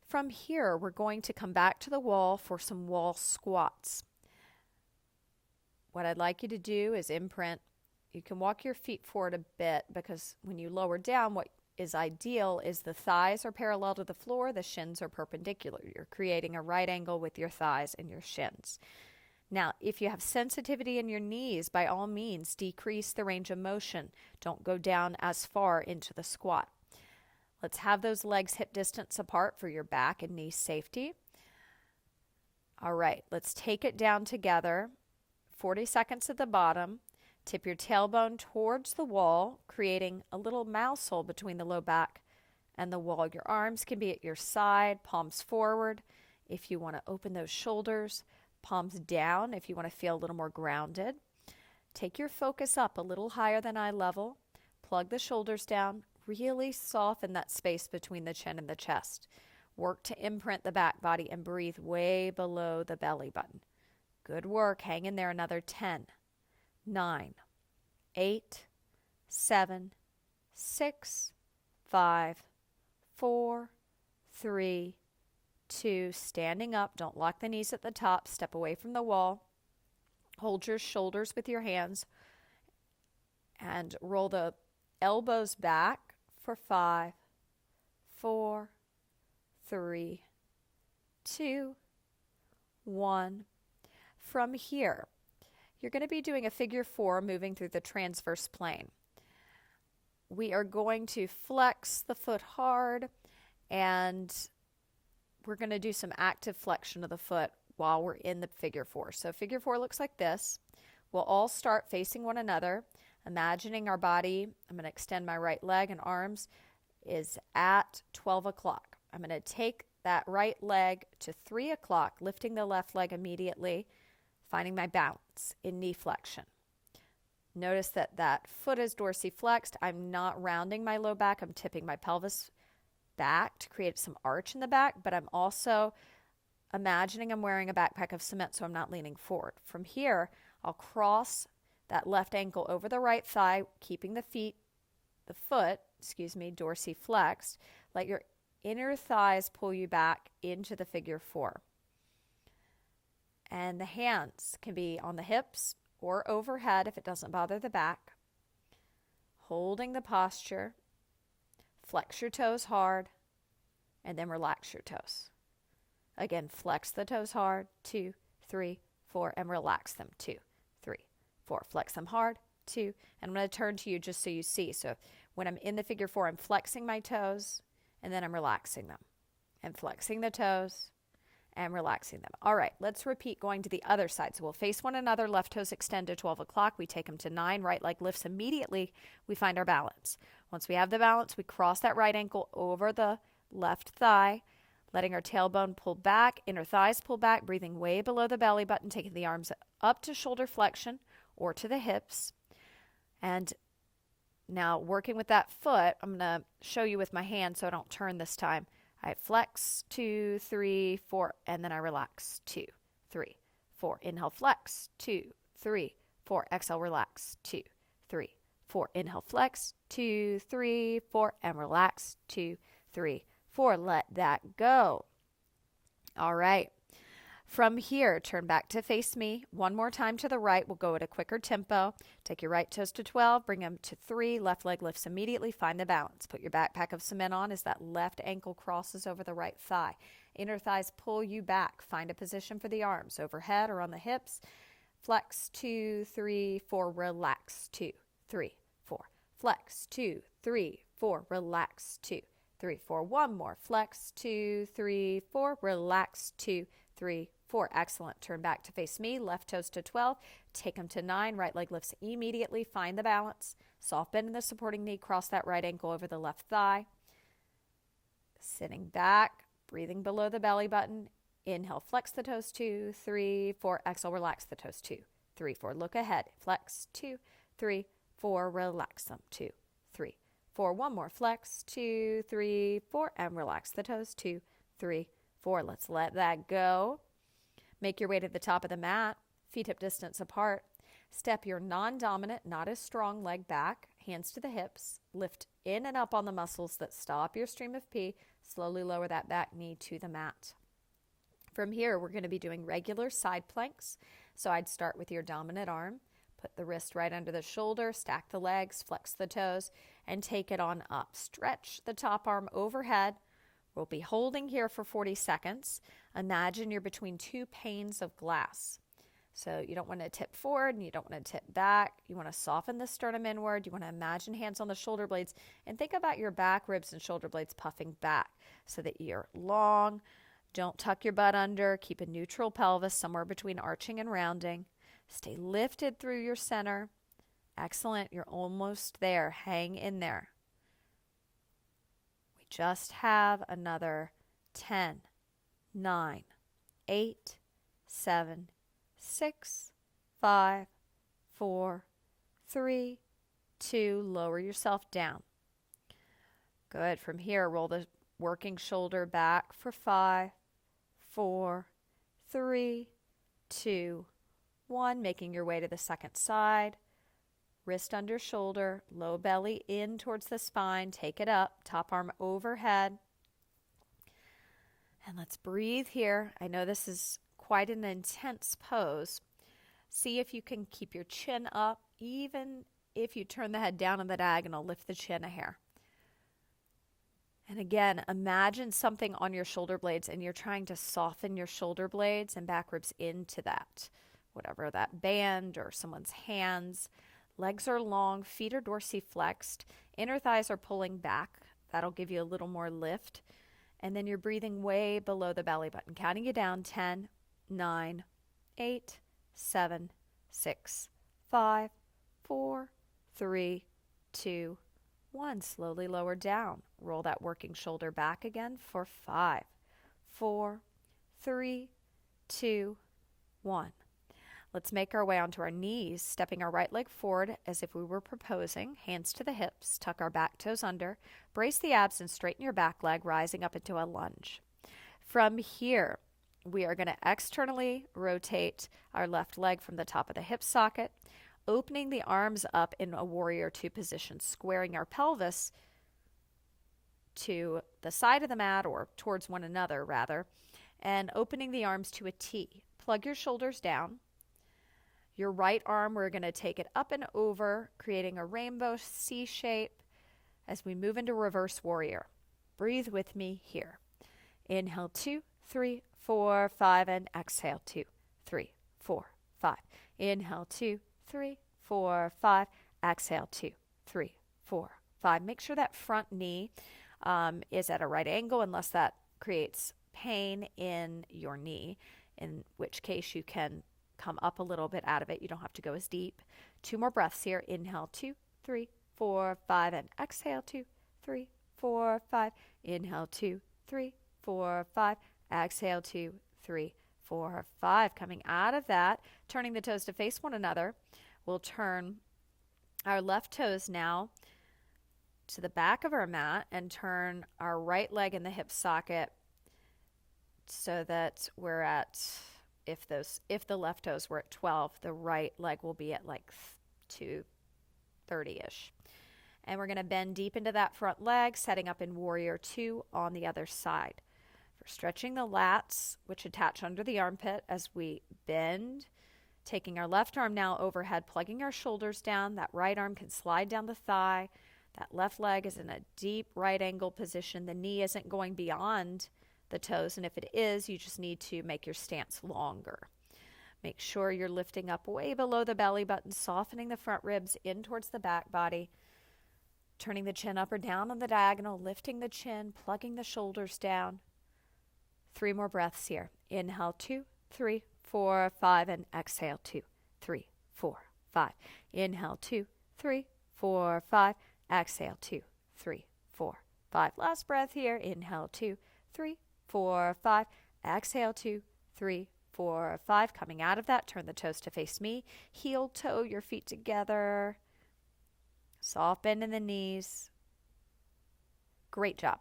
From here, we're going to come back to the wall for some wall squats. What I'd like you to do is imprint. You can walk your feet forward a bit because when you lower down, what is ideal is the thighs are parallel to the floor, the shins are perpendicular. You're creating a right angle with your thighs and your shins. Now, if you have sensitivity in your knees, by all means, decrease the range of motion. Don't go down as far into the squat. Let's have those legs hip distance apart for your back and knee safety. All right, let's take it down together. 40 seconds at the bottom. Tip your tailbone towards the wall, creating a little mouse hole between the low back and the wall. Your arms can be at your side, palms forward. If you want to open those shoulders, palms down if you want to feel a little more grounded. Take your focus up a little higher than eye level. Plug the shoulders down. Really soften that space between the chin and the chest. Work to imprint the back body and breathe way below the belly button. Good work. Hang in there another 10, 9, 8, 7, 6, 5, 4, 3, 2. Standing up. Don't lock the knees at the top. Step away from the wall. Hold your shoulders with your hands and roll the elbows back for 5, 4, 3, 2, 1. From here, you're going to be doing a figure 4 moving through the transverse plane. We are going to flex the foot hard, and we're going to do some active flexion of the foot while we're in the figure 4. So figure 4 looks like this. We'll all start facing one another, imagining our body. I'm going to extend my right leg and arms is at 12 o'clock. I'm going to take that right leg to 3 o'clock, lifting the left leg immediately, finding my balance in knee flexion. Notice that that foot is dorsiflexed. I'm not rounding my low back. I'm tipping my pelvis back to create some arch in the back, but I'm also imagining I'm wearing a backpack of cement, so I'm not leaning forward. From here, I'll cross that left ankle over the right thigh, keeping the foot, dorsiflexed. Let your inner thighs pull you back into the figure 4. And the hands can be on the hips or overhead if it doesn't bother the back. Holding the posture. Flex your toes hard, and then relax your toes. Again, flex the toes hard, 2, 3, 4, and relax them, 2, 3, 4. Flex them hard, 2, and I'm going to turn to you just so you see. So when I'm in the figure 4, I'm flexing my toes, and then I'm relaxing them. And flexing the toes, and relaxing them. All right, let's repeat going to the other side. So we'll face one another, left toes extend to 12 o'clock. We take them to 9, right leg lifts immediately. We find our balance. Once we have the balance, we cross that right ankle over the left thigh, letting our tailbone pull back, inner thighs pull back, breathing way below the belly button, taking the arms up to shoulder flexion or to the hips. And now working with that foot, I'm going to show you with my hand so I don't turn this time. I flex, 2, 3, 4, and then I relax, 2, 3, 4. Inhale, flex, 2, 3, 4. Exhale, relax, 2, 3, 4. Inhale, flex, 2, 3, 4, and relax, 2, 3, 4. Let that go. All right. From here, turn back to face me. One more time to the right. We'll go at a quicker tempo. Take your right toes to 12. Bring them to 3. Left leg lifts immediately. Find the balance. Put your backpack of cement on as that left ankle crosses over the right thigh. Inner thighs pull you back. Find a position for the arms, overhead or on the hips. Flex, 2, 3, 4. Relax, 2, 3, 4. Flex, 2, 3, 4. Relax, 2, 3, 4. One more. Flex, 2, 3, 4. Relax, 2, 3, 4. Excellent. Turn back to face me. Left toes to 12. Take them to 9. Right leg lifts immediately. Find the balance. Soft bend in the supporting knee. Cross that right ankle over the left thigh. Sitting back. Breathing below the belly button. Inhale. Flex the toes. 2, 3, 4. Exhale. Relax the toes. 2, 3, 4. Look ahead. Flex. 2, 3, 4. Relax them. 2, 3, 4. One more. Flex. 2, 3, 4. And relax the toes. 2, 3, 4. Let's let that go. Make your way to the top of the mat, feet hip distance apart. Step your non-dominant, not as strong leg back hands to the hips, lift in and up on the muscles that stop your stream of pee. Slowly lower that back knee to the mat. From here, we're going to be doing regular side planks. So I'd start with your dominant arm, put the wrist right under the shoulder, stack the legs, flex the toes, and take it on up. Stretch the top arm overhead. We'll be holding here for 40 seconds. Imagine you're between two panes of glass. So you don't want to tip forward and you don't want to tip back. You want to soften the sternum inward. You want to imagine hands on the shoulder blades and think about your back ribs and shoulder blades puffing back so that you're long. Don't tuck your butt under. Keep a neutral pelvis somewhere between arching and rounding. Stay lifted through your center. Excellent. You're almost there. Hang in there. We just have another 10, 9, 8, 7, 6, 5, 4, 3, 2. Lower yourself down. Good. From here, roll the working shoulder back for 5, 4, 3, 2, 1. Making your way to the second side. Wrist under shoulder, low belly in towards the spine. Take it up, top arm overhead. And let's breathe here. I know this is quite an intense pose. See if you can keep your chin up. Even if you turn the head down on the diagonal, lift the chin a hair. And again, imagine something on your shoulder blades and you're trying to soften your shoulder blades and back ribs into that, whatever that band or someone's hands. Legs are long, feet are dorsiflexed, inner thighs are pulling back. That'll give you a little more lift. And then you're breathing way below the belly button, counting you down. 10, 9, 8, 7, 6, 5, 4, 3, 2, 1. Slowly lower down. Roll that working shoulder back again for 5, 4, 3, 2, 1. Let's make our way onto our knees, stepping our right leg forward as if we were proposing, hands to the hips, tuck our back toes under, brace the abs and straighten your back leg, rising up into a lunge. From here, we are going to externally rotate our left leg from the top of the hip socket, opening the arms up in a warrior two position, squaring our pelvis to the side of the mat or towards one another rather, and opening the arms to a T. Plug your shoulders down. Your right arm, we're going to take it up and over, creating a rainbow C shape as we move into reverse warrior. Breathe with me here. Inhale, 2, 3, 4, 5, and exhale, 2, 3, 4, 5. Inhale, 2, 3, 4, 5. Exhale, 2, 3, 4, 5. Make sure that front knee is at a right angle unless that creates pain in your knee, in which case you can come up a little bit out of it. You don't have to go as deep. 2 more breaths here. Inhale, 2, 3, 4, 5, and exhale, 2, 3, 4, 5. Inhale, 2, 3, 4, 5. Exhale, 2, 3, 4, 5. Coming out of that, turning the toes to face one another. We'll turn our left toes now to the back of our mat and turn our right leg in the hip socket so that we're at, if the left toes were at 12, the right leg will be at like 230-ish. And we're going to bend deep into that front leg, setting up in warrior two on the other side. We're stretching the lats, which attach under the armpit as we bend, taking our left arm now overhead, plugging our shoulders down. That right arm can slide down the thigh. That left leg is in a deep right angle position. The knee isn't going beyond the toes, and if it is, you just need to make your stance longer. Make sure you're lifting up way below the belly button, softening the front ribs in towards the back body, turning the chin up or down on the diagonal, lifting the chin, plugging the shoulders down. 3 more breaths here. Inhale, 2, 3, 4, 5, and exhale, 2, 3, 4, 5. Inhale, 2, 3, 4, 5. Exhale, 2, 3, 4, 5. Last breath here. Inhale, 2, 3, 4, 5. Exhale, 2, 3, 4, 5. Coming out of that, turn the toes to face me. Heel toe your feet together. Soft bend in the knees. Great job.